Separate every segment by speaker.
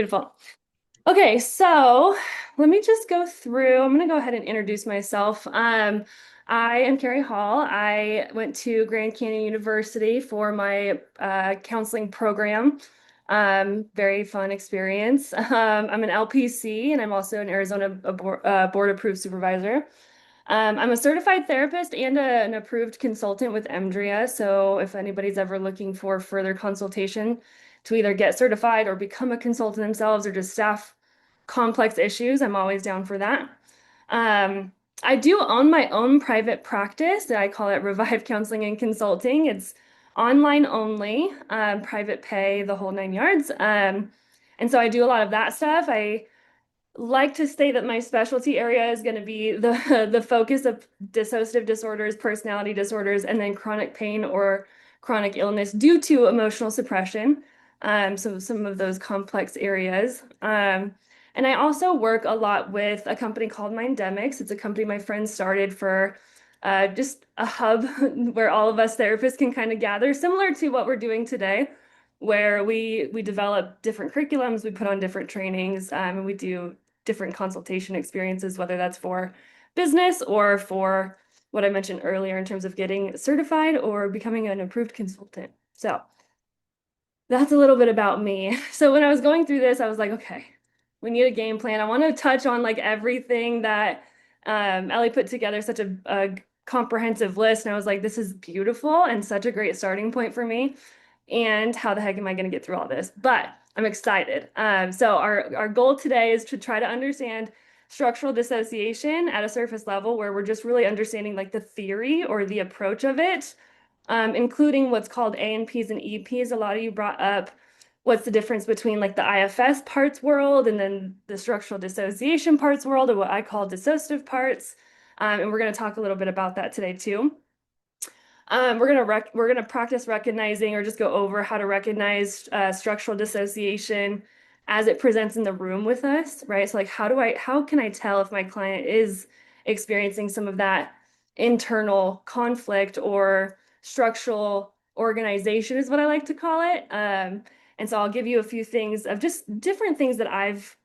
Speaker 1: Beautiful. Okay, so let me just go through. I'm going to go ahead and introduce myself. I am Kari Hall. I went to Grand Canyon University for my counseling program. Very fun experience. I'm an LPC and I'm also an Arizona board approved supervisor. I'm a certified therapist and an approved consultant with EMDRIA. So if anybody's ever looking for further consultation to either get certified or become a consultant themselves or just staff complex issues, I'm always down for that. Um, I do own my own private practice. I call it Revive Counseling and Consulting. It's online only, private pay, the whole nine yards. And so I do a lot of that stuff. I like to say that my specialty area is going to be the focus of dissociative disorders, personality disorders, and then chronic pain or chronic illness due to emotional suppression. So some of those complex areas. And I also work a lot with a company called Mindemics. It's a company my friend started for just a hub where all of us therapists can kind of gather, similar to what we're doing today, where we develop different curriculums, we put on different trainings, and we do different consultation experiences, whether that's for business or for what I mentioned earlier in terms of getting certified or becoming an approved consultant. So that's a little bit about me. So when I was going through this, I was like, okay, we need a game plan. I want to touch on like everything that Ellie put together, such a comprehensive list. And I was like, this is beautiful and such a great starting point for me. And how the heck am I going to get through all this? But I'm excited. So our goal today is to try to understand structural dissociation at a surface level where we're just really understanding like the theory or the approach of it, including what's called ANPs and EPs. A lot of you brought up what's the difference between like the IFS parts world and then the structural dissociation parts world, or what I call dissociative parts. And we're going to talk a little bit about that today too. We're gonna practice recognizing or just go over how to recognize structural dissociation as it presents in the room with us, right? So like how can I tell if my client is experiencing some of that internal conflict or structural organization is what I like to call it. And so I'll give you a few things of just different things that I've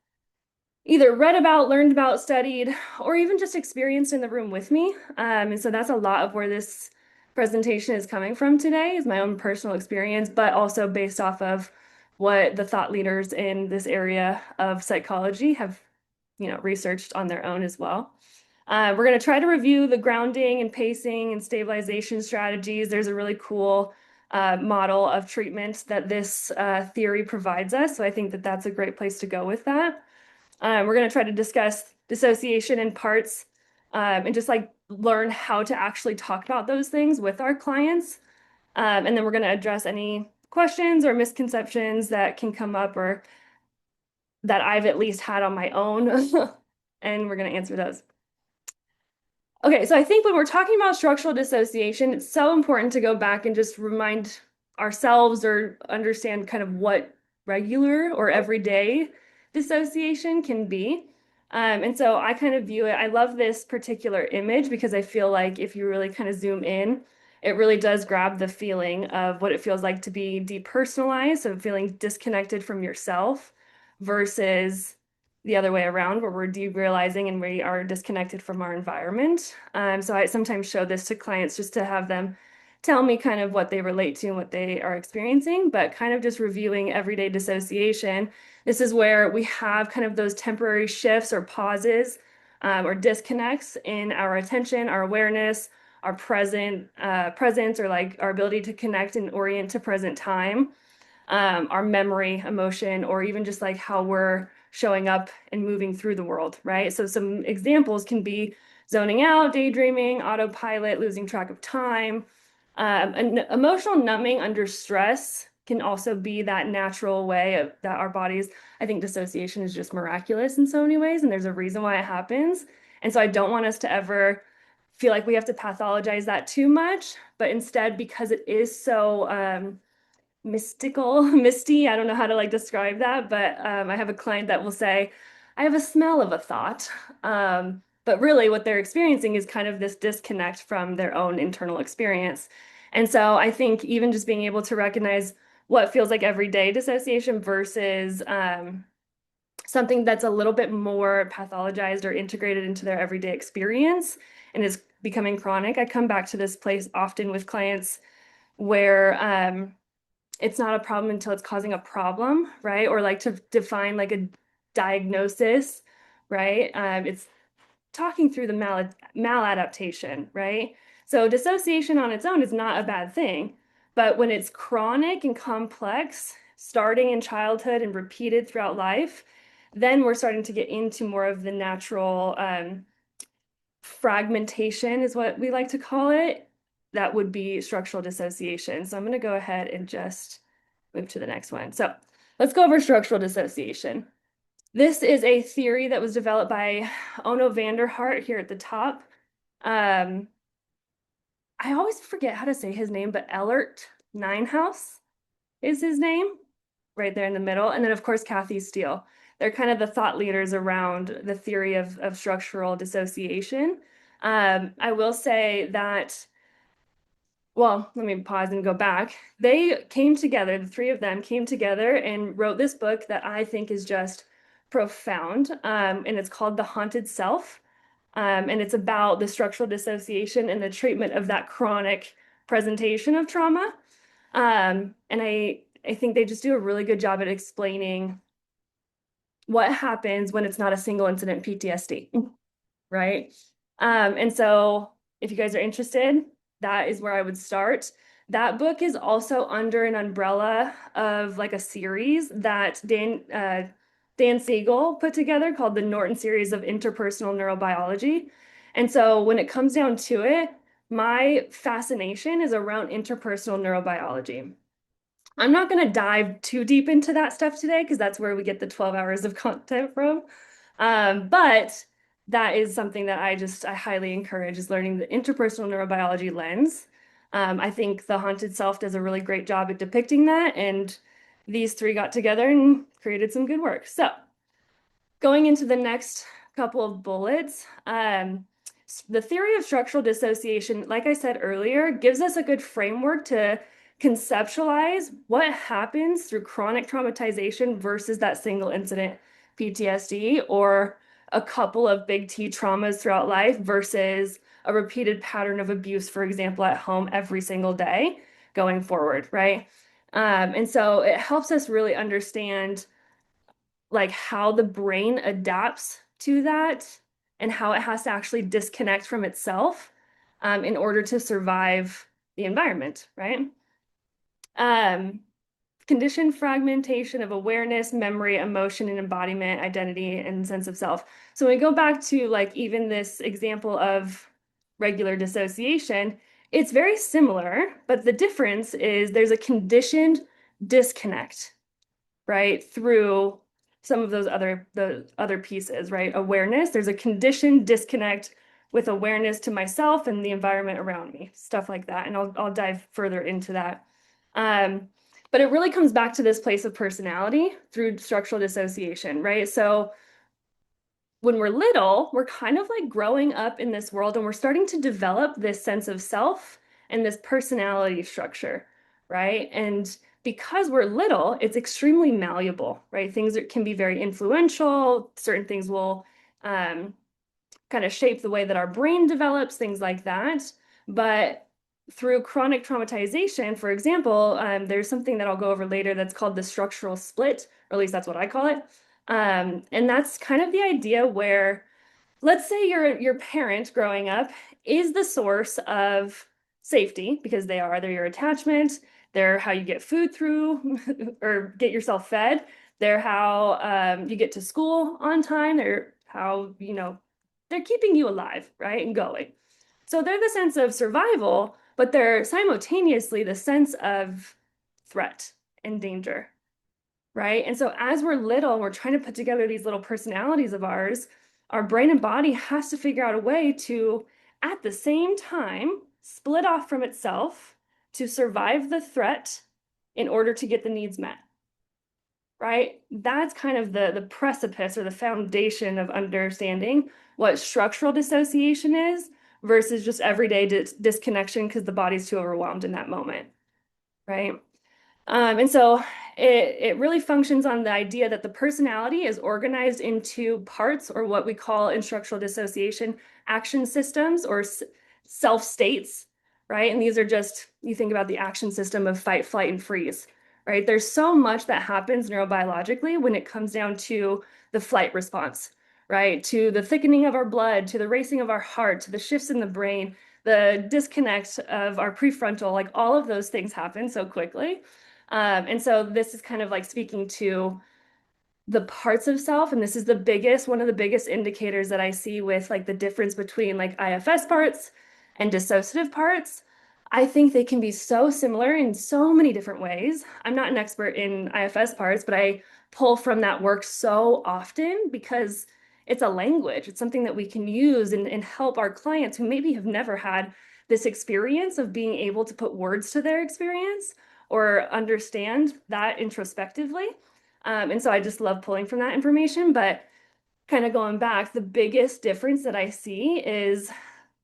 Speaker 1: either read about, learned about, studied, or even just experienced in the room with me. And so that's a lot of where this presentation is coming from today, is my own personal experience, but also based off of what the thought leaders in this area of psychology have, researched on their own as well. We're going to try to review the grounding and pacing and stabilization strategies. There's a really cool model of treatment that this theory provides us. So I think that that's a great place to go with that. We're going to try to discuss dissociation in parts and just like learn how to actually talk about those things with our clients. And then we're going to address any questions or misconceptions that can come up or that I've at least had on my own. And we're going to answer those. Okay, so I think when we're talking about structural dissociation, it's so important to go back and just remind ourselves or understand kind of what regular or everyday dissociation can be. And so I kind of view it, I love this particular image because I feel like if you really kind of zoom in, it really does grab the feeling of what it feels like to be depersonalized, so feeling disconnected from yourself versus the other way around, where we're derealizing and we are disconnected from our environment. So I sometimes show this to clients just to have them tell me kind of what they relate to and what they are experiencing, but kind of just reviewing everyday dissociation. This is where we have kind of those temporary shifts or pauses or disconnects in our attention, our awareness, our presence, or like our ability to connect and orient to present time, our memory, emotion, or even just like how we're showing up and moving through the world, right? So some examples can be zoning out, daydreaming, autopilot, losing track of time. And emotional numbing under stress can also be that natural way of that our bodies, I think dissociation is just miraculous in so many ways, and there's a reason why it happens. And so I don't want us to ever feel like we have to pathologize that too much, but instead, because it is so misty. I don't know how to like describe that, but I have a client that will say, I have a smell of a thought. But really what they're experiencing is kind of this disconnect from their own internal experience. And so I think even just being able to recognize what feels like everyday dissociation versus something that's a little bit more pathologized or integrated into their everyday experience and is becoming chronic. I come back to this place often with clients where it's not a problem until it's causing a problem, right? Or like to define like a diagnosis, right? It's talking through the maladaptation, right? So dissociation on its own is not a bad thing, but when it's chronic and complex, starting in childhood and repeated throughout life, then we're starting to get into more of the natural fragmentation is what we like to call it. That would be structural dissociation. So I'm going to go ahead and just move to the next one. So let's go over structural dissociation. This is a theory that was developed by Ono van der Hart here at the top. I always forget how to say his name, but Ellert Ninehouse is his name, right there in the middle. And then, of course, Kathy Steele. They're kind of the thought leaders around the theory of structural dissociation. I will say that, well, let me pause and go back. They came together, the three of them came together and wrote this book that I think is just profound. And it's called The Haunted Self. And it's about the structural dissociation and the treatment of that chronic presentation of trauma. And I think they just do a really good job at explaining what happens when it's not a single incident PTSD, right? And so if you guys are interested, that is where I would start. That book is also under an umbrella of like a series that Dan Siegel put together called the Norton Series of Interpersonal Neurobiology. And so when it comes down to it, my fascination is around interpersonal neurobiology. I'm not going to dive too deep into that stuff today because that's where we get the 12 hours of content from. But that is something that I highly encourage is learning the interpersonal neurobiology lens. I think The Haunted Self does a really great job at depicting that, and these three got together and created some good work. So going into the next couple of bullets, the theory of structural dissociation, like I said earlier, gives us a good framework to conceptualize what happens through chronic traumatization versus that single incident PTSD or a couple of big T traumas throughout life versus a repeated pattern of abuse, for example, at home every single day going forward, right? And so it helps us really understand like how the brain adapts to that and how it has to actually disconnect from itself in order to survive the environment, right? Um, condition fragmentation of awareness, memory, emotion, and embodiment, identity, and sense of self. So when we go back to like even this example of regular dissociation, it's very similar, but the difference is there's a conditioned disconnect, right? Through some of the other pieces, right? Awareness, there's a conditioned disconnect with awareness to myself and the environment around me, stuff like that. And I'll dive further into that. But it really comes back to this place of personality through structural dissociation, right? So when we're little, we're kind of like growing up in this world and we're starting to develop this sense of self and this personality structure, right? And because we're little, it's extremely malleable, right? Things that can be very influential. Certain things will kind of shape the way that our brain develops, things like that. But through chronic traumatization, for example, there's something that I'll go over later that's called the structural split, or at least that's what I call it. And that's kind of the idea where, let's say your parent growing up is the source of safety because they're your attachment, they're how you get food through or get yourself fed, they're how you get to school on time, they're how, they're keeping you alive, right, and going. So they're the sense of survival, but they're simultaneously the sense of threat and danger, right? And so as we're little, we're trying to put together these little personalities of ours, our brain and body has to figure out a way to, at the same time, split off from itself to survive the threat in order to get the needs met, right? That's kind of the precipice or the foundation of understanding what structural dissociation is versus just everyday disconnection because the body's too overwhelmed in that moment, right? And so it really functions on the idea that the personality is organized into parts, or what we call in structural dissociation action systems, or self states, right? And these are just, you think about the action system of fight, flight, and freeze, right? There's so much that happens neurobiologically when it comes down to the flight response, right? To the thickening of our blood, to the racing of our heart, to the shifts in the brain, the disconnect of our prefrontal, like all of those things happen so quickly. And so this is kind of like speaking to the parts of self, and this is one of the biggest indicators that I see with like the difference between like IFS parts and dissociative parts. I think they can be so similar in so many different ways. I'm not an expert in IFS parts, but I pull from that work so often because it's a language. It's something that we can use and help our clients who maybe have never had this experience of being able to put words to their experience or understand that introspectively. And so I just love pulling from that information. But kind of going back, the biggest difference that I see is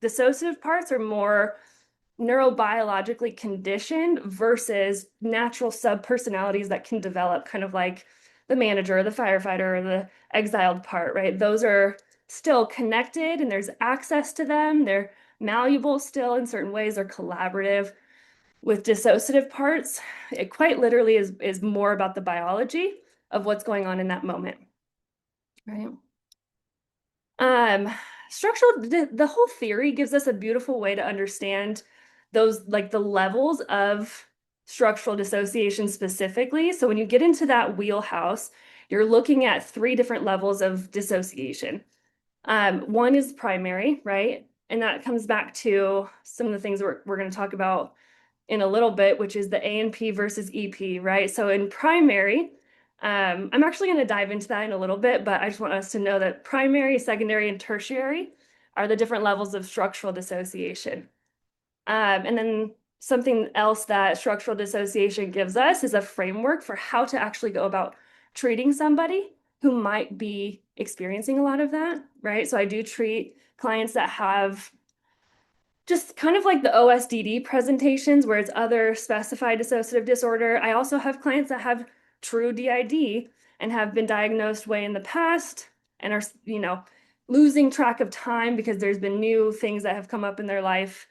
Speaker 1: dissociative parts are more neurobiologically conditioned versus natural subpersonalities that can develop, kind of like the manager, the firefighter, or the exiled part, right? Those are still connected and there's access to them. They're malleable still in certain ways, they're collaborative. With dissociative parts, it quite literally is more about the biology of what's going on in that moment, right? Um, the whole theory gives us a beautiful way to understand those, like the levels of structural dissociation specifically. So when you get into that wheelhouse, you're looking at three different levels of dissociation. One is primary, right? And that comes back to some of the things we're going to talk about in a little bit, which is the ANP versus EP, right? So in primary, I'm actually going to dive into that in a little bit, but I just want us to know that primary, secondary, and tertiary are the different levels of structural dissociation. And then something else that structural dissociation gives us is a framework for how to actually go about treating somebody who might be experiencing a lot of that, right? So I do treat clients that have just kind of like the OSDD presentations where it's other specified dissociative disorder. I also have clients that have true DID and have been diagnosed way in the past and are, losing track of time because there's been new things that have come up in their life,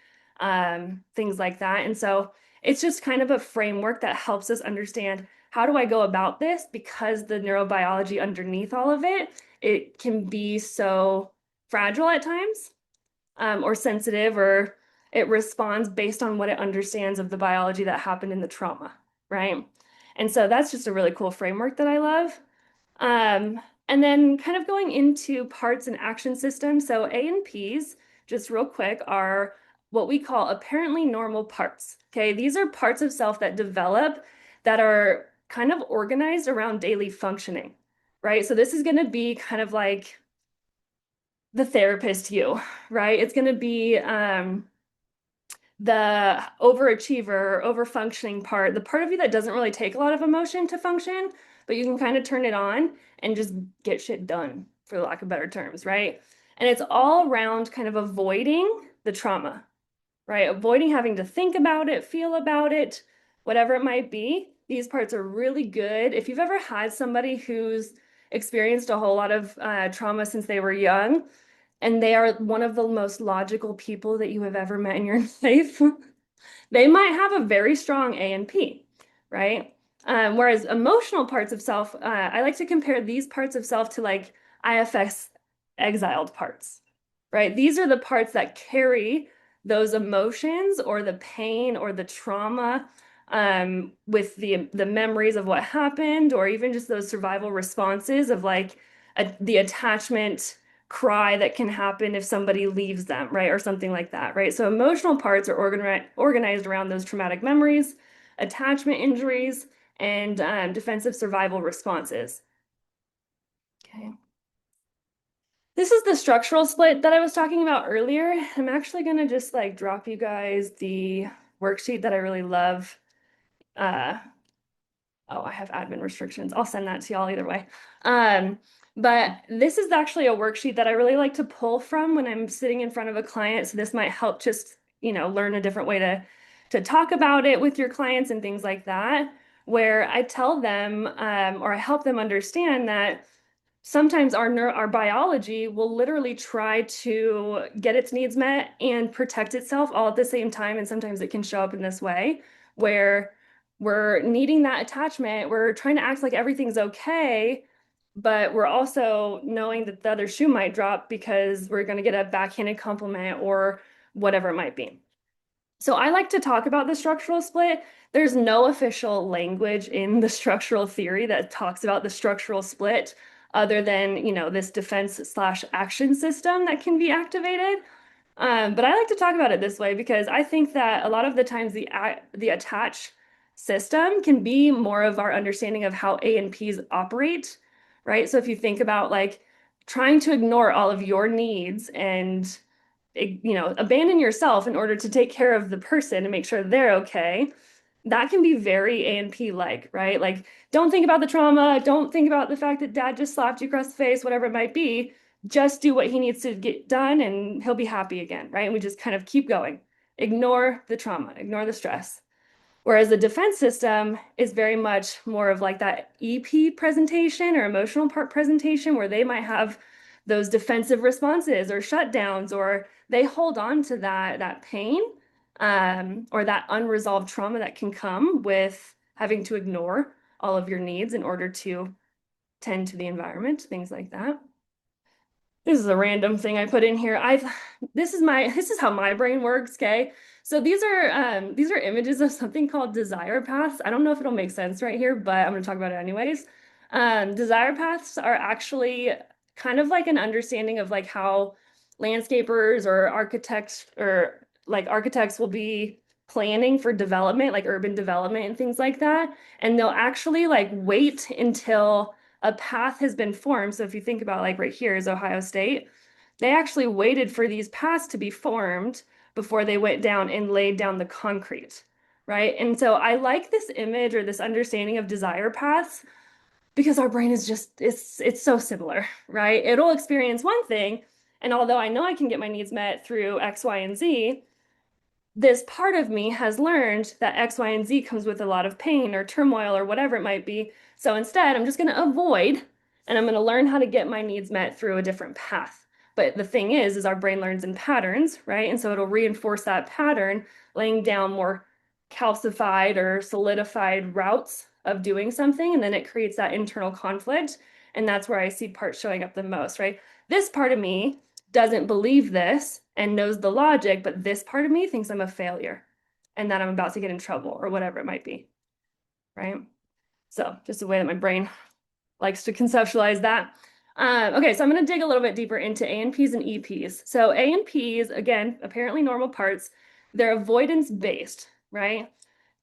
Speaker 1: things like that. And so it's just kind of a framework that helps us understand, how do I go about this? Because the neurobiology underneath all of it, it can be so fragile at times, or sensitive, or it responds based on what it understands of the biology that happened in the trauma, right? And so that's just a really cool framework that I love. Um, and then kind of going into parts and action systems. So ANPs, just real quick, are what we call apparently normal parts. Okay, these are parts of self that develop that are kind of organized around daily functioning, right? So this is going to be kind of like the therapist you, right? It's going to be the overachiever, overfunctioning part, the part of you that doesn't really take a lot of emotion to function, but you can kind of turn it on and just get shit done, for lack of better terms, right? And it's all around kind of avoiding the trauma, right? Avoiding having to think about it, feel about it, whatever it might be. These parts are really good. If you've ever had somebody who's experienced a whole lot of trauma since they were young, and they are one of the most logical people that you have ever met in your life, they might have a very strong ANP, right? Whereas emotional parts of self, I like to compare these parts of self to like IFS exiled parts, right? These are the parts that carry those emotions or the pain or the trauma, with the memories of what happened, or even just those survival responses of like the attachment cry that can happen if somebody leaves them, right? Or something like that, right? So emotional parts are organized around those traumatic memories, attachment injuries, and defensive survival responses. Okay. This is the structural split that I was talking about earlier. I'm actually going to just like drop you guys the worksheet that I really love. Uh, oh, I have admin restrictions. I'll send that to y'all either way. But this is actually a worksheet that I really like to pull from when I'm sitting in front of a client. So this might help just, learn a different way to talk about it with your clients and things like that. where I tell them or I help them understand that sometimes our biology will literally try to get its needs met and protect itself all at the same time. And sometimes it can show up in this way where we're needing that attachment. We're trying to act like everything's okay, but we're also knowing that the other shoe might drop because we're going to get a backhanded compliment or whatever it might be. So I like to talk about the structural split. There's no official language in the structural theory that talks about the structural split other than, this defense slash action system that can be activated. But I like to talk about it this way because I think that a lot of the times the attach system can be more of our understanding of how ANPs operate, right? So if you think about like trying to ignore all of your needs and abandon yourself in order to take care of the person and make sure they're okay, that can be very ANP like, right? Like, don't think about the trauma, don't think about the fact that dad just slapped you across the face, whatever it might be. Just do what he needs to get done and he'll be happy again, right? And we just kind of keep going. Ignore the trauma, ignore the stress. Whereas the defense system is very much more of like that EP presentation or emotional part presentation, where they might have those defensive responses or shutdowns, or they hold on to that pain or that unresolved trauma that can come with having to ignore all of your needs in order to tend to the environment, things like that. This is a random thing I put in here. This is how my brain works, okay? So these are images of something called desire paths. I don't know if it'll make sense right here, but I'm going to talk about it anyways. Desire paths are actually kind of like an understanding of like how landscapers or architects will be planning for development, like urban development and things like that. And they'll actually like wait until a path has been formed. So if you think about like right here is Ohio State, they actually waited for these paths to be formed before they went down and laid down the concrete, right? And so I like this image or this understanding of desire paths because our brain is just it's so similar, right? It'll experience one thing, and although I know I can get my needs met through X, Y, and Z, this part of me has learned that X, Y, and Z comes with a lot of pain or turmoil or whatever it might be. So instead, I'm just going to avoid and I'm going to learn how to get my needs met through a different path. But the thing is our brain learns in patterns, right? And so it'll reinforce that pattern, laying down more calcified or solidified routes of doing something. And then it creates that internal conflict. And that's where I see parts showing up the most, right? This part of me doesn't believe this and knows the logic, but this part of me thinks I'm a failure and that I'm about to get in trouble or whatever it might be, right? So just the way that my brain likes to conceptualize that. Okay, so I'm going to dig a little bit deeper into ANPs and EPs. So ANPs, again, apparently normal parts, they're avoidance based, right?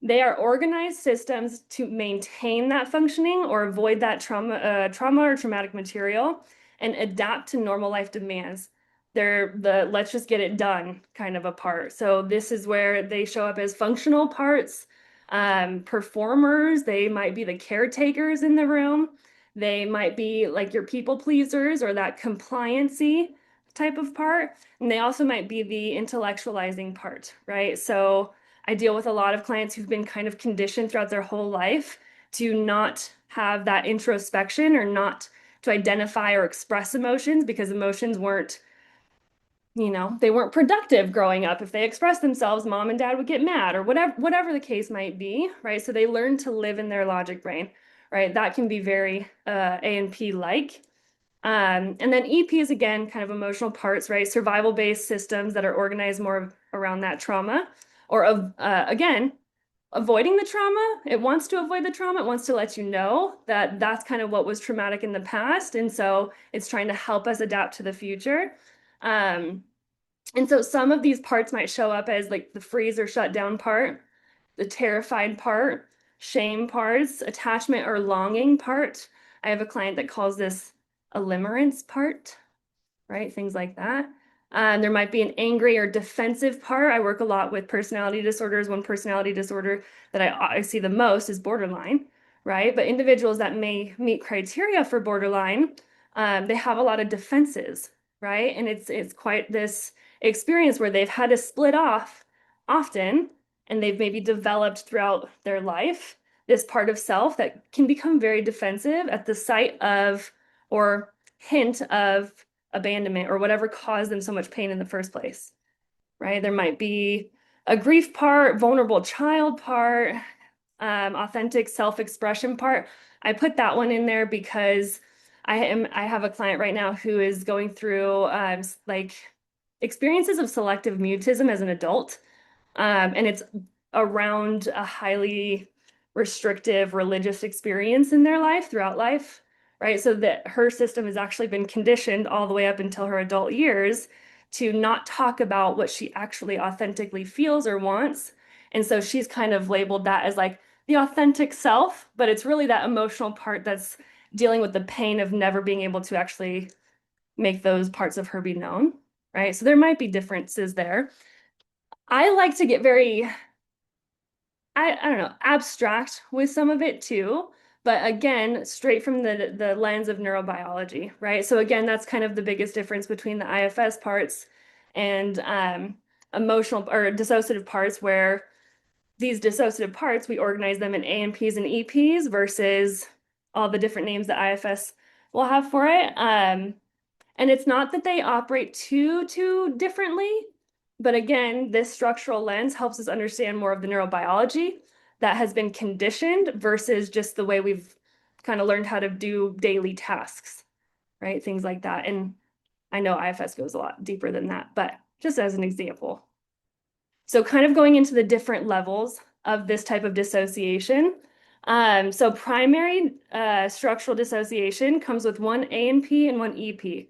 Speaker 1: They are organized systems to maintain that functioning or avoid that trauma or traumatic material and adapt to normal life demands. They're the let's just get it done kind of a part. So this is where they show up as functional parts, performers. They might be the caretakers in the room. They might be like your people pleasers or that compliancy type of part. And they also might be the intellectualizing part, right? So I deal with a lot of clients who've been kind of conditioned throughout their whole life to not have that introspection or not to identify or express emotions because emotions weren't, they weren't productive growing up. If they expressed themselves, mom and dad would get mad or whatever the case might be, right? So they learn to live in their logic brain, right? That can be very ANP like. And then EPs, again, kind of emotional parts, right? Survival-based systems that are organized more around that trauma, or again, avoiding the trauma. It wants to avoid the trauma. It wants to let you know that that's kind of what was traumatic in the past. And so it's trying to help us adapt to the future. And so some of these parts might show up as like the freeze or shut down part, the terrified part, shame parts, attachment or longing part. I have a client that calls this a limerence part, right? Things like that. There might be an angry or defensive part. I work a lot with personality disorders. One personality disorder that I see the most is borderline, right? But individuals that may meet criteria for borderline, they have a lot of defenses, right? And it's quite this experience where they've had to split off often, and they've maybe developed throughout their life this part of self that can become very defensive at the sight of or hint of abandonment or whatever caused them so much pain in the first place, right? There might be a grief part, vulnerable child part, authentic self-expression part. I put that one in there because I have a client right now who is going through like experiences of selective mutism as an adult. And it's around a highly restrictive religious experience in their life throughout life, right? So that her system has actually been conditioned all the way up until her adult years to not talk about what she actually authentically feels or wants. And so she's kind of labeled that as like the authentic self, but it's really that emotional part that's dealing with the pain of never being able to actually make those parts of her be known, right? So there might be differences there. I like to get very, I don't know, abstract with some of it too, but again, straight from the lens of neurobiology, right? So again, that's kind of the biggest difference between the IFS parts and emotional or dissociative parts, where these dissociative parts, we organize them in ANPs and EPs versus all the different names that IFS will have for it. And it's not that they operate too differently, but again, this structural lens helps us understand more of the neurobiology that has been conditioned versus just the way we've kind of learned how to do daily tasks, right? Things like that. And I know IFS goes a lot deeper than that, but just as an example. So kind of going into the different levels of this type of dissociation. So primary structural dissociation comes with one ANP and one EP.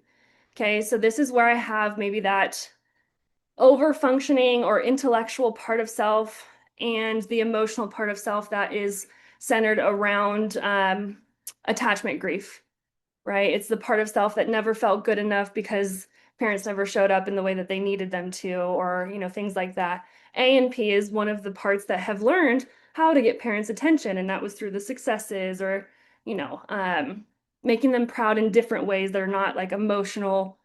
Speaker 1: Okay, so this is where I have maybe that over-functioning or intellectual part of self and the emotional part of self that is centered around attachment grief, right? It's the part of self that never felt good enough because parents never showed up in the way that they needed them to, or things like that. A and P is one of the parts that have learned how to get parents' attention, and that was through the successes or making them proud in different ways that are not like emotional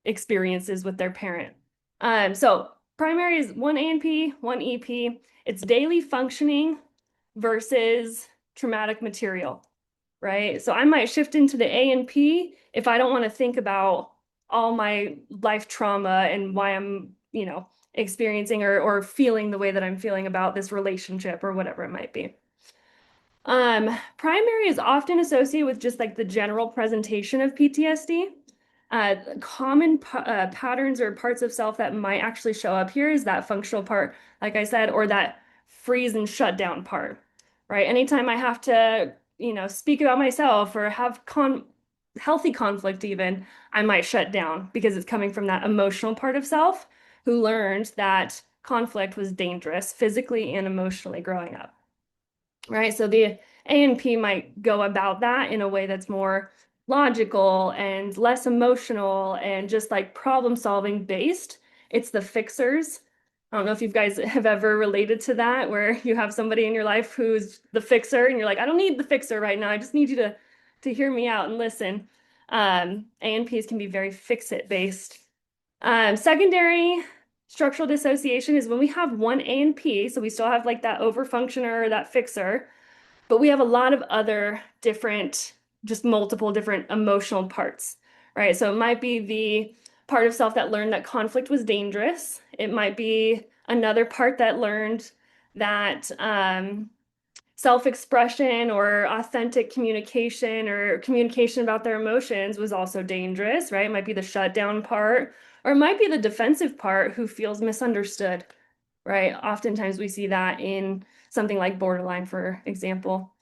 Speaker 1: experiences with their parent. So primary is one ANP, one EP. It's daily functioning versus traumatic material, right? So I might shift into the ANP if I don't want to think about all my life trauma and why I'm, experiencing or feeling the way that I'm feeling about this relationship or whatever it might be. Primary is often associated with just like the general presentation of PTSD. Common patterns or parts of self that might actually show up here is that functional part, like I said, or that freeze and shut down part, right? Anytime I have to, speak about myself or have healthy conflict even, I might shut down because it's coming from that emotional part of self who learned that conflict was dangerous physically and emotionally growing up, right? So the ANP might go about that in a way that's more logical and less emotional and just like problem solving based. It's the fixers. I don't know if you guys have ever related to that, where you have somebody in your life who's the fixer and you're like, I don't need the fixer right now. I just need you to hear me out and listen. ANPs can be very fix-it based. Secondary structural dissociation is when we have one ANP, so we still have like that overfunctioner or that fixer, but we have a lot of other different, just multiple different emotional parts, right? So it might be the part of self that learned that conflict was dangerous. It might be another part that learned that self-expression or authentic communication or communication about their emotions was also dangerous, right? It might be the shutdown part, or it might be the defensive part who feels misunderstood, right? Oftentimes we see that in something like borderline, for example.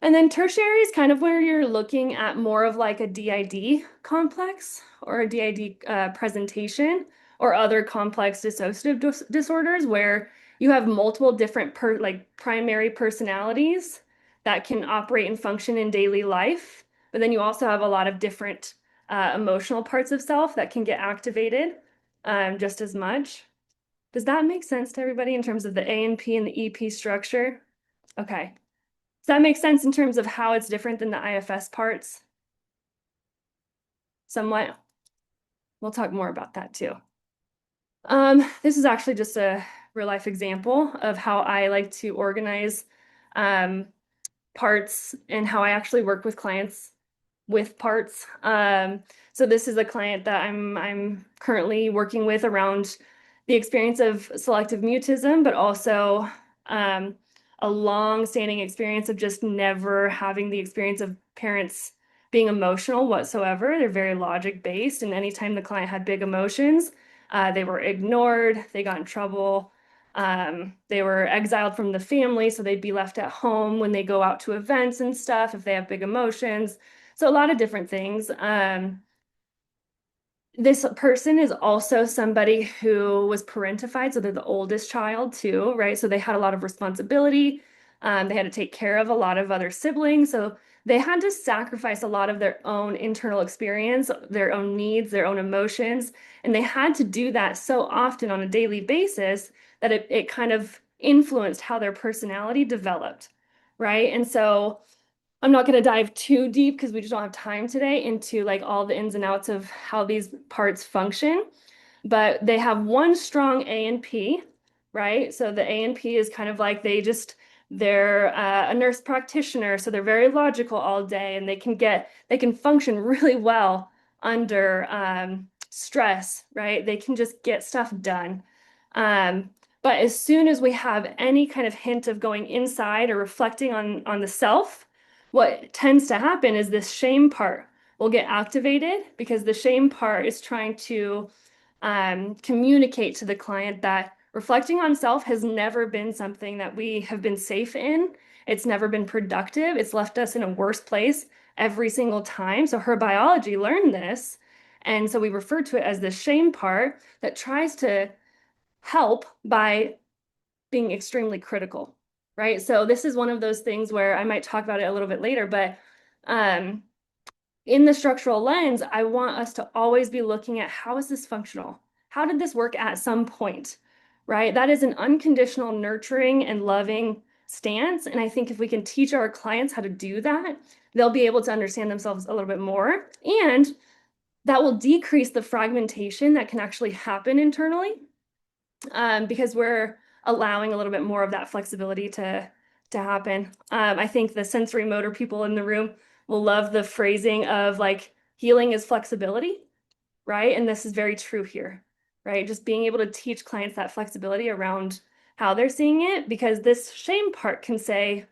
Speaker 1: And then tertiary is kind of where you're looking at more of like a DID complex or a DID presentation or other complex dissociative disorders where you have multiple different primary personalities that can operate and function in daily life. But then you also have a lot of different emotional parts of self that can get activated just as much. Does that make sense to everybody in terms of the ANP and the EP structure? Okay. Does that make sense in terms of how it's different than the IFS parts? Somewhat. We'll talk more about that too. This is actually just a real life example of how I like to organize um, parts and how I actually work with clients with parts. So this is a client that I'm currently working with around the experience of selective mutism, but also um, a long-standing experience of just never having the experience of parents being emotional whatsoever. They're very logic-based, and anytime the client had big emotions, they were ignored, they got in trouble. They were exiled from the family, so they'd be left at home when they go out to events and stuff if they have big emotions. So a lot of different things. This person is also somebody who was parentified, so they're the oldest child too, right? So they had a lot of responsibility. They had to take care of a lot of other siblings. So they had to sacrifice a lot of their own internal experience, their own needs, their own emotions. And they had to do that so often on a daily basis that it kind of influenced how their personality developed, right? And so I'm not going to dive too deep because we just don't have time today into like all the ins and outs of how these parts function, but they have one strong ANP, right? So the ANP is kind of like they're a nurse practitioner, so they're very logical all day and they can function really well under stress, right? They can just get stuff done. Um, but as soon as we have any kind of hint of going inside or reflecting on the self, what tends to happen is this shame part will get activated because the shame part is trying to communicate to the client that reflecting on self has never been something that we have been safe in. It's never been productive. It's left us in a worse place every single time. So her biology learned this. And so we refer to it as the shame part that tries to help by being extremely critical, right? So this is one of those things where I might talk about it a little bit later, but um, in the structural lens, I want us to always be looking at how is this functional? How did this work at some point, right? That is an unconditional nurturing and loving stance. And I think if we can teach our clients how to do that, they'll be able to understand themselves a little bit more. And that will decrease the fragmentation that can actually happen internally because we're allowing a little bit more of that flexibility to happen. I think the sensory motor people in the room will love the phrasing of like healing is flexibility, right? And this is very true here, right? Just being able to teach clients that flexibility around how they're seeing it, because this shame part can say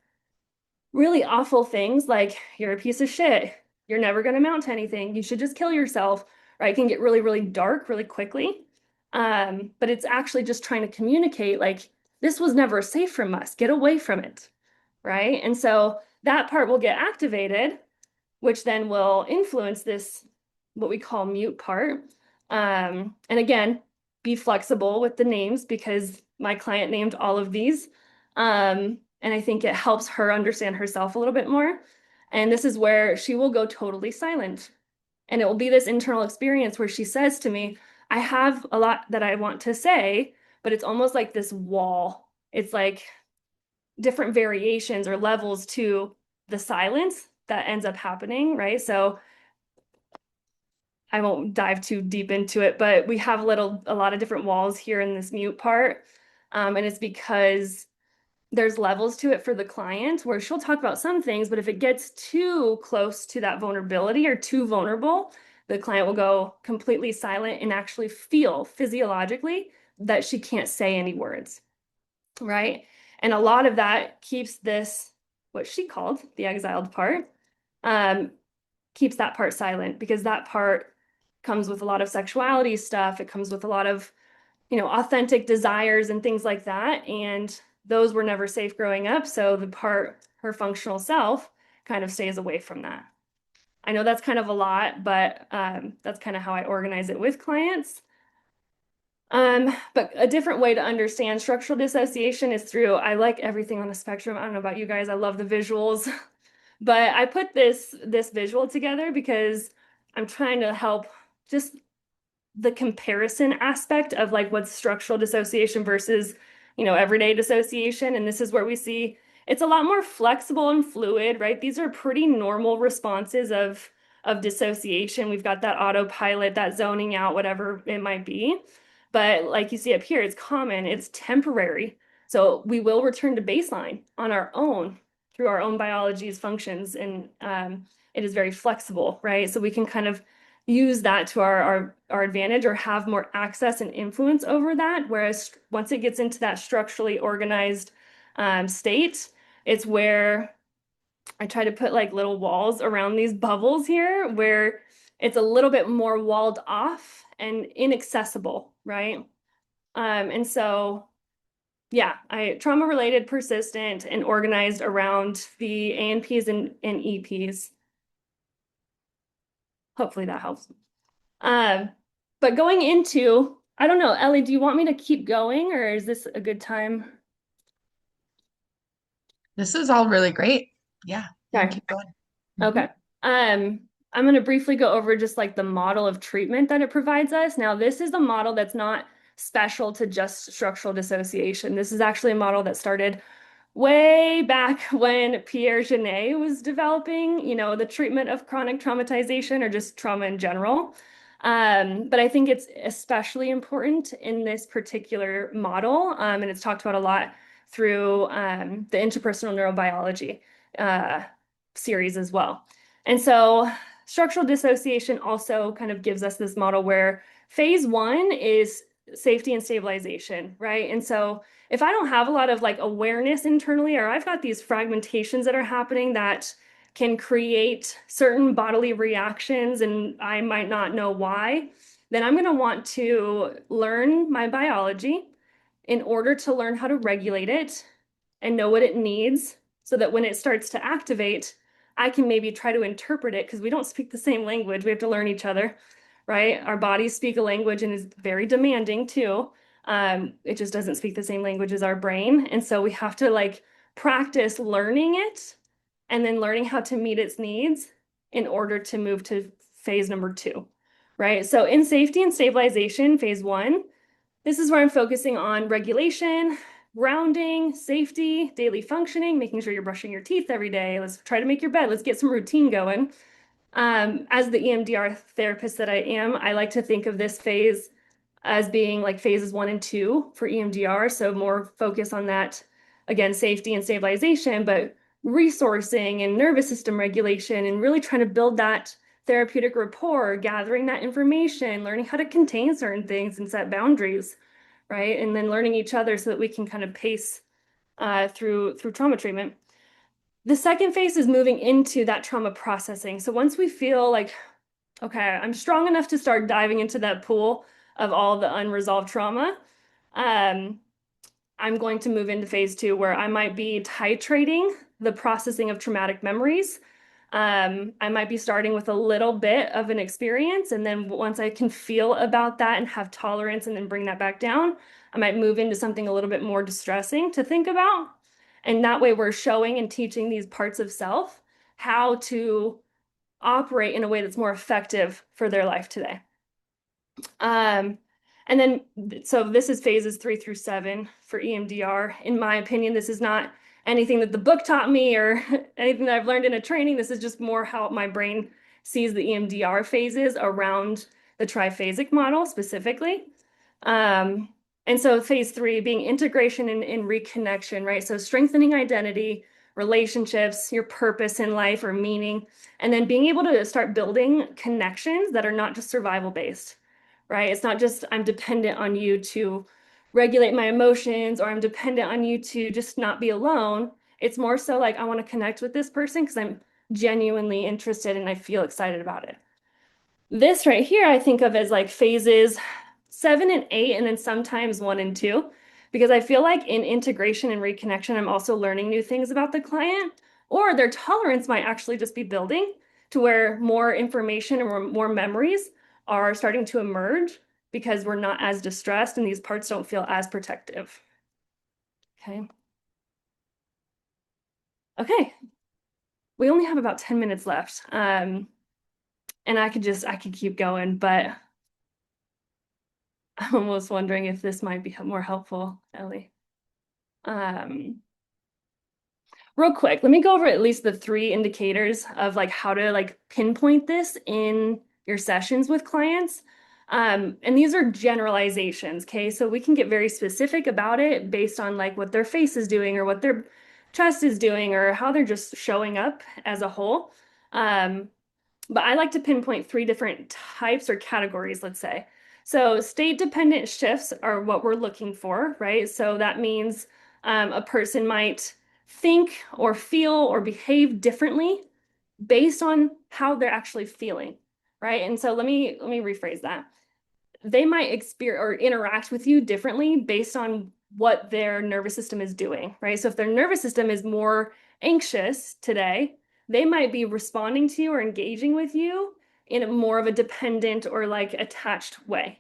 Speaker 1: really awful things like, you're a piece of shit, you're never going to amount to anything, you should just kill yourself, right? It can get really, really dark really quickly. But it's actually just trying to communicate like, this was never safe from us, get away from it, right? And so that part will get activated, which then will influence this, what we call mute part. And again, be flexible with the names because my client named all of these. And I think it helps her understand herself a little bit more. And this is where she will go totally silent. And it will be this internal experience where she says to me, I have a lot that I want to say, but it's almost like this wall. It's like different variations or levels to the silence that ends up happening, right? So I won't dive too deep into it, but we have a lot of different walls here in this mute part. And it's because there's levels to it for the client where she'll talk about some things, but if it gets too close to that vulnerability or too vulnerable, the client will go completely silent and actually feel physiologically that she can't say any words, right? And a lot of that keeps this, what she called the exiled part, um, keeps that part silent because that part comes with a lot of sexuality stuff. It comes with a lot of, authentic desires and things like that. And those were never safe growing up. So the part, her functional self, kind of stays away from that. I know that's kind of a lot, but that's kind of how I organize it with clients. But a different way to understand structural dissociation is through, I like everything on the spectrum. I don't know about you guys, I love the visuals. But I put this visual together because I'm trying to help just the comparison aspect of like what's structural dissociation versus, everyday dissociation. And this is where we see it's a lot more flexible and fluid, right? These are pretty normal responses of dissociation. We've got that autopilot, that zoning out, whatever it might be. But like you see up here, it's common, it's temporary. So we will return to baseline on our own through our own biology's functions, and it is very flexible, right? So we can kind of use that to our advantage or have more access and influence over that. Whereas once it gets into that structurally organized state, it's where I try to put like little walls around these bubbles here where it's a little bit more walled off and inaccessible, right? And so, yeah, trauma related, persistent, and organized around the ANPs and EPs. Hopefully that helps. Um, but going into, I don't know, Ellie, do you want me to keep going or is this a good time?
Speaker 2: This is all really great. Yeah, you can
Speaker 1: Okay.
Speaker 2: keep going.
Speaker 1: Okay. Um, I'm going to briefly go over just like the model of treatment that it provides us. Now, this is a model that's not special to just structural dissociation. This is actually a model that started way back when Pierre Genet was developing, the treatment of chronic traumatization or just trauma in general. But I think it's especially important in this particular model, and it's talked about a lot through the interpersonal neurobiology uh, series as well. And so structural dissociation also kind of gives us this model where phase one is safety and stabilization, right? And so if I don't have a lot of like awareness internally, or I've got these fragmentations that are happening that can create certain bodily reactions and I might not know why, then I'm going to want to learn my biology in order to learn how to regulate it and know what it needs so that when it starts to activate, I can maybe try to interpret it because we don't speak the same language. We have to learn each other, right? Our bodies speak a language and is very demanding too. It just doesn't speak the same language as our brain. And so we have to like practice learning it and then learning how to meet its needs in order to move to phase number two, right? So in safety and stabilization, phase one, this is where I'm focusing on regulation, grounding, safety, daily functioning, making sure you're brushing your teeth every day. Let's try to make your bed. Let's get some routine going. As the EMDR therapist that I am, I like to think of this phase as being like phases one and two for EMDR. So more focus on that, again, safety and stabilization, but resourcing and nervous system regulation and really trying to build that therapeutic rapport, gathering that information, learning how to contain certain things and set boundaries, right? And then learning each other so that we can kind of pace through trauma treatment. The second phase is moving into that trauma processing. So once we feel like, okay, I'm strong enough to start diving into that pool of all the unresolved trauma, um, I'm going to move into phase two where I might be titrating the processing of traumatic memories. I might be starting with a little bit of an experience, and then once I can feel about that and have tolerance and then bring that back down, I might move into something a little bit more distressing to think about. And that way, we're showing and teaching these parts of self how to operate in a way that's more effective for their life today. Um, and then, so this is phases 3 through 7 for EMDR. In my opinion, this is not anything that the book taught me or anything that I've learned in a training. This is just more how my brain sees the EMDR phases around the triphasic model specifically. Um, and so phase three being integration and reconnection, right? So strengthening identity, relationships, your purpose in life or meaning, and then being able to start building connections that are not just survival based, right? It's not just I'm dependent on you to regulate my emotions or I'm dependent on you to just not be alone. It's more so like I want to connect with this person because I'm genuinely interested and I feel excited about it. This right here, I think of as like phases 7 and 8, and then sometimes one and two, because I feel like in integration and reconnection, I'm also learning new things about the client, or their tolerance might actually just be building to where more information and more memories are starting to emerge because we're not as distressed and these parts don't feel as protective. Okay. Okay. We only have about 10 minutes left. And I could keep going, but I'm almost wondering if this might be more helpful, Ellie. Um, Real quick, let me go over at least the three indicators of like how to like pinpoint this in your sessions with clients. And these are generalizations, okay? So we can get very specific about it based on like what their face is doing or what their chest is doing or how they're just showing up as a whole. Um, but I like to pinpoint three different types or categories, let's say. So state dependent shifts are what we're looking for, right? So that means a person might think or feel or behave differently based on how they're actually feeling, right? And so let me rephrase that. They might experience or interact with you differently based on what their nervous system is doing, right? So if their nervous system is more anxious today, they might be responding to you or engaging with you in a more of a dependent or like attached way,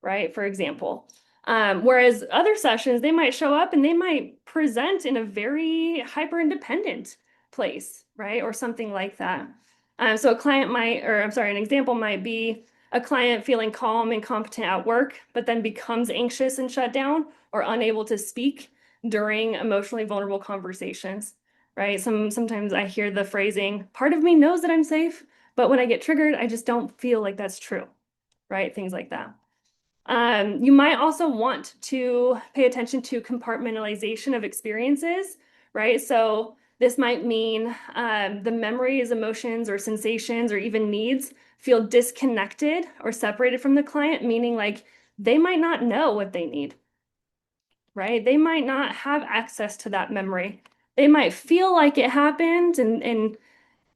Speaker 1: right? For example. Whereas other sessions, they might show up and they might present in a very hyper independent place, right? Or something like that. So a client might, or I'm sorry, an example might be a client feeling calm and competent at work, but then becomes anxious and shut down or unable to speak during emotionally vulnerable conversations, right? Sometimes I hear the phrasing, part of me knows that I'm safe, but when I get triggered, I just don't feel like that's true, right? Things like that. You might also want to pay attention to compartmentalization of experiences, right? So this might mean the memories, emotions, or sensations, or even needs feel disconnected or separated from the client, meaning like they might not know what they need, right? They might not have access to that memory. They might feel like it happened and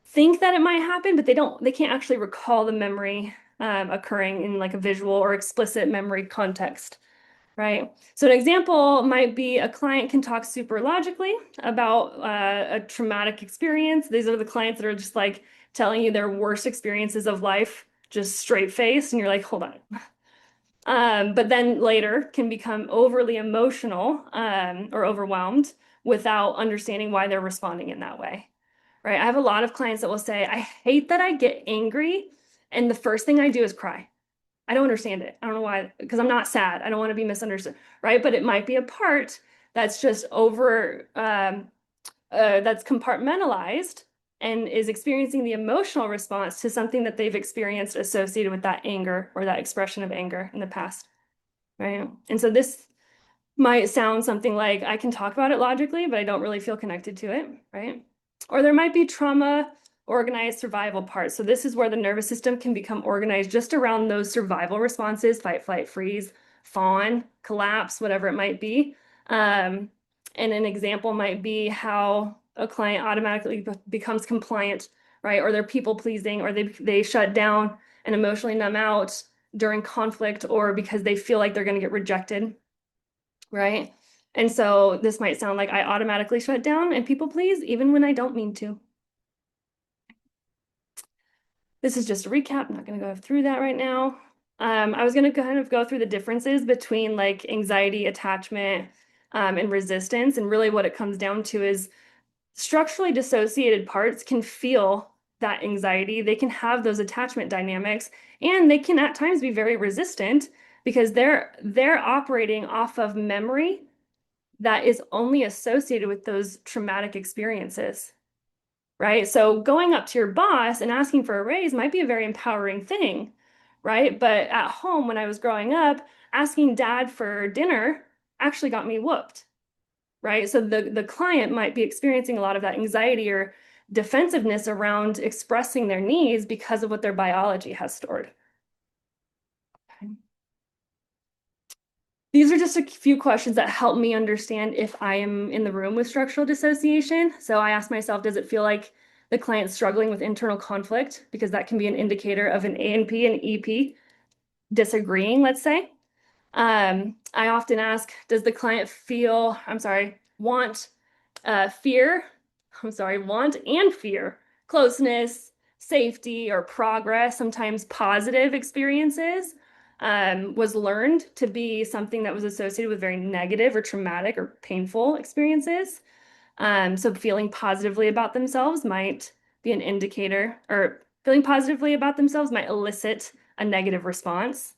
Speaker 1: think that it might happen, but they can't actually recall the memory occurring in like a visual or explicit memory context, right? So an example might be a client can talk super logically about a traumatic experience. These are the clients that are just like telling you their worst experiences of life, just straight face, and you're like, hold on. But then later can become overly emotional or overwhelmed without understanding why they're responding in that way, right? I have a lot of clients that will say, I hate that I get angry, and the first thing I do is cry. I don't understand it. I don't know why, because I'm not sad. I don't want to be misunderstood, right? But it might be a part that's just that's compartmentalized and is experiencing the emotional response to something that they've experienced associated with that anger or that expression of anger in the past, right? And so this might sound something like I can talk about it logically, but I don't really feel connected to it, right? Or there might be trauma organized survival parts. So this is where the nervous system can become organized just around those survival responses, fight, flight, freeze, fawn, collapse, whatever it might be. Um, and an example might be how a client automatically becomes compliant, right? Or they're people pleasing, or they shut down and emotionally numb out during conflict, or because they feel like they're going to get rejected, right? And so this might sound like I automatically shut down and people please even when I don't mean to. This is just a recap. I'm not going to go through that right now. I was going to kind of go through the differences between like anxiety, attachment, and resistance. And really what it comes down to is structurally dissociated parts can feel that anxiety. They can have those attachment dynamics, and they can at times be very resistant because they're operating off of memory that is only associated with those traumatic experiences, right? So going up to your boss and asking for a raise might be a very empowering thing, right? But at home, when I was growing up, asking dad for dinner actually got me whooped, right? So the client might be experiencing a lot of that anxiety or defensiveness around expressing their needs because of what their biology has stored. These are just a few questions that help me understand if I am in the room with structural dissociation. So I ask myself, does it feel like the client's struggling with internal conflict? Because that can be an indicator of an ANP and EP disagreeing, let's say. I often ask, does the client want fear? Want and fear, closeness, safety, or progress, sometimes positive experiences, was learned to be something that was associated with very negative or traumatic or painful experiences. So feeling positively about themselves might be an indicator, or feeling positively about themselves might elicit a negative response.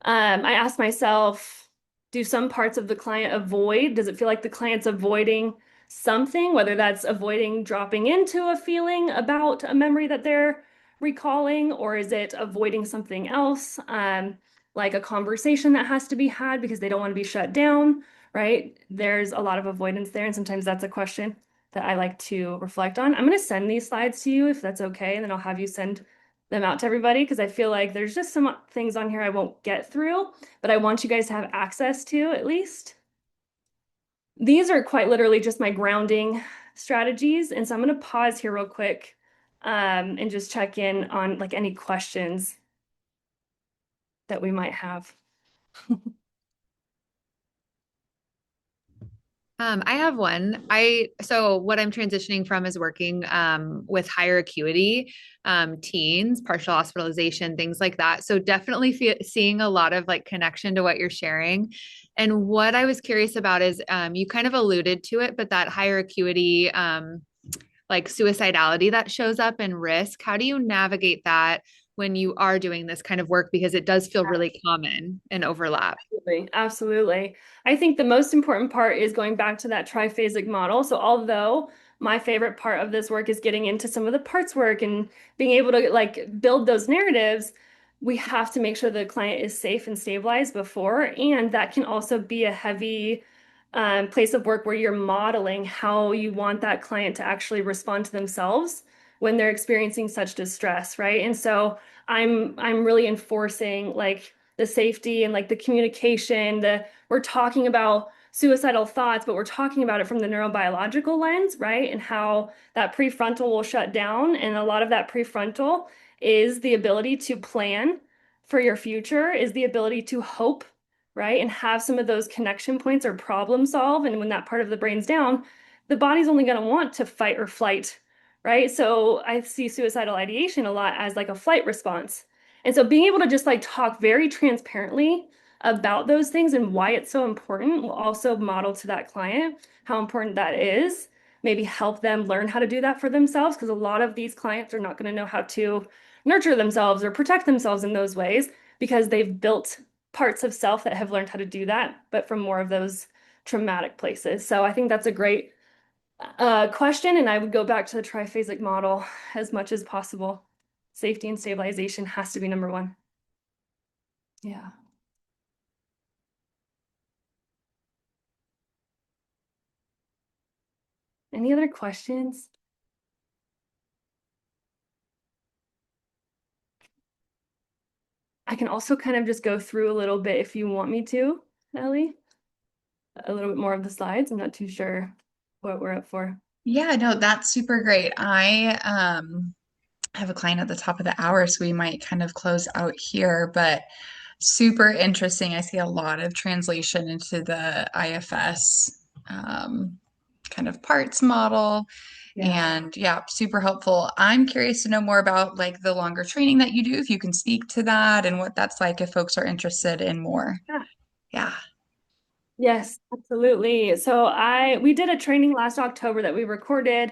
Speaker 1: I ask myself, do some parts of the client avoid? Does it feel like the client's avoiding something, whether that's avoiding dropping into a feeling about a memory that they're recalling, or is it avoiding something else, like a conversation that has to be had because they don't want to be shut down, right? There's a lot of avoidance there, and sometimes that's a question that I like to reflect on. I'm going to send these slides to you if that's okay, and then I'll have you send them out to everybody because I feel like there's just some things on here I won't get through, but I want you guys to have access to at least. These are quite literally just my grounding strategies. And so I'm going to pause here real quick and just check in on like any questions that we might have.
Speaker 3: I have one. So what I'm transitioning from is working with higher acuity teens, partial hospitalization, things like that. So definitely seeing a lot of like connection to what you're sharing. And what I was curious about is you kind of alluded to it, but that higher acuity like suicidality that shows up and risk, how do you navigate that when you are doing this kind of work? Because it does feel really common and overlap.
Speaker 1: Absolutely. Absolutely. I think the most important part is going back to that triphasic model. So although my favorite part of this work is getting into some of the parts work and being able to like build those narratives, we have to make sure the client is safe and stabilized before. And that can also be a heavy place of work where you're modeling how you want that client to actually respond to themselves when they're experiencing such distress, right? And so I'm really enforcing like the safety and like the communication, we're talking about suicidal thoughts, but we're talking about it from the neurobiological lens, right? And how that prefrontal will shut down. And a lot of that prefrontal is the ability to plan for your future, is the ability to hope, right? And have some of those connection points or problem solve. And when that part of the brain's down, the body's only going to want to fight or flight, right? So I see suicidal ideation a lot as like a flight response. And so being able to just like talk very transparently about those things and why it's so important will also model to that client how important that is. Maybe help them learn how to do that for themselves because a lot of these clients are not going to know how to nurture themselves or protect themselves in those ways because they've built parts of self that have learned how to do that, but from more of those traumatic places. So I think that's a great question, and I would go back to the triphasic model as much as possible. Safety and stabilization has to be number one. Yeah. Any other questions? I can also kind of just go through a little bit if you want me to, Ellie. A little bit more of the slides. I'm not too sure what we're up for.
Speaker 2: Yeah, no, that's super great. I have a client at the top of the hour, so we might kind of close out here, but super interesting. I see a lot of translation into the IFS kind of parts model.
Speaker 1: Yeah.
Speaker 2: And yeah, super helpful. I'm curious to know more about like the longer training that you do, if you can speak to that and what that's like if folks are interested in more.
Speaker 1: Yeah.
Speaker 2: Yeah.
Speaker 1: Yes, absolutely. So we did a training last October that we recorded.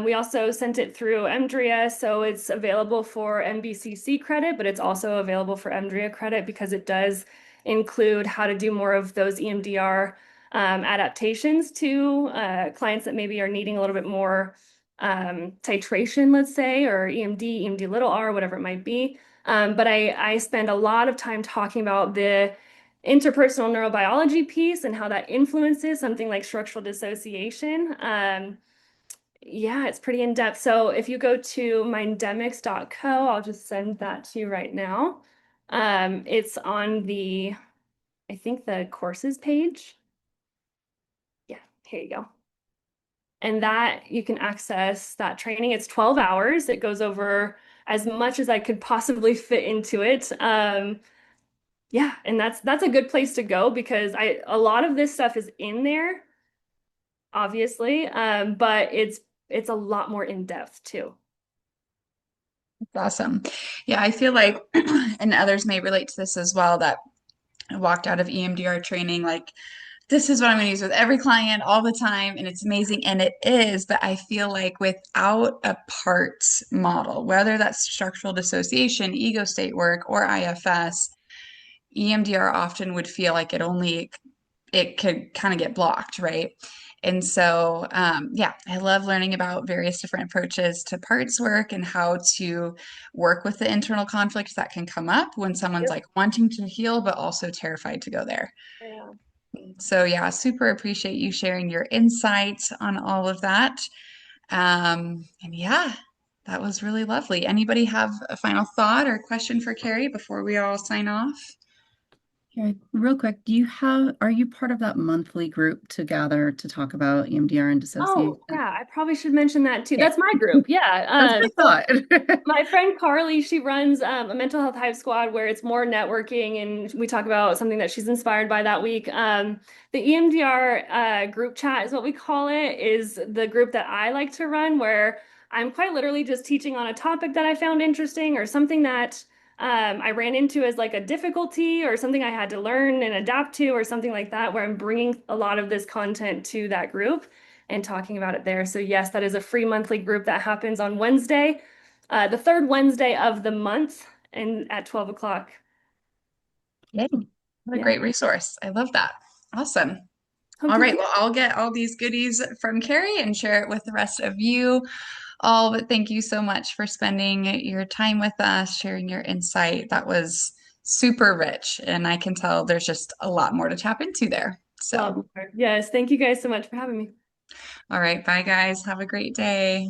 Speaker 1: We also sent it through EMDRIA, so it's available for NBCC credit, but it's also available for EMDRIA credit because it does include how to do more of those EMDR adaptations to clients that maybe are needing a little bit more titration, let's say, or EMD little r, whatever it might be. But I spend a lot of time talking about the interpersonal neurobiology piece and how that influences something like structural dissociation. Yeah, it's pretty in depth. So if you go to mindemics.co, I'll just send that to you right now. It's on I think the courses page. Yeah, here you go. And that you can access that training. It's 12 hours. It goes over as much as I could possibly fit into it. Yeah, and that's a good place to go because a lot of this stuff is in there, obviously, but it's a lot more in depth too.
Speaker 2: Awesome. Yeah, I feel like, and others may relate to this as well, that I walked out of EMDR training like, this is what I'm going to use with every client all the time, and it's amazing. And it is, but I feel like without a parts model, whether that's structural dissociation, ego state work, or IFS, EMDR often would feel like it could kind of get blocked, right? And so, yeah, I love learning about various different approaches to parts work and how to work with the internal conflicts that can come up when someone's
Speaker 1: Yep.
Speaker 2: like wanting to heal, but also terrified to go there.
Speaker 1: Yeah.
Speaker 2: So, yeah, super appreciate you sharing your insights on all of that. And yeah, that was really lovely. Anybody have a final thought or question for Kari before we all sign off?
Speaker 4: Yeah, real quick, are you part of that monthly group to gather to talk about EMDR and
Speaker 1: Oh,
Speaker 4: dissociation?
Speaker 1: yeah, I probably should mention that too.
Speaker 4: Okay,
Speaker 1: That's my group. Yeah.
Speaker 4: that's what
Speaker 1: So
Speaker 4: I thought.
Speaker 1: my friend Carly, she runs a mental health hype squad where it's more networking and we talk about something that she's inspired by that week. The EMDR group chat is what we call it, is the group that I like to run where I'm quite literally just teaching on a topic that I found interesting or something that I ran into as like a difficulty or something I had to learn and adapt to or something like that, where I'm bringing a lot of this content to that group and talking about it there. So yes, that is a free monthly group that happens on Wednesday, the third Wednesday of the month, and at 12 o'clock.
Speaker 2: Yay. What a
Speaker 1: Yeah.
Speaker 2: great resource. I love that. Awesome.
Speaker 1: Hope
Speaker 2: All
Speaker 1: to
Speaker 2: right.
Speaker 1: see.
Speaker 2: Well, I'll get all these goodies from Kari and share it with the rest of you all. But thank you so much for spending your time with us, sharing your insight. That was super rich. And I can tell there's just a lot more to tap into there.
Speaker 1: A lot
Speaker 2: So,
Speaker 1: more. Yes. Thank you guys so much for having me.
Speaker 2: all right. Bye, guys. Have a great day.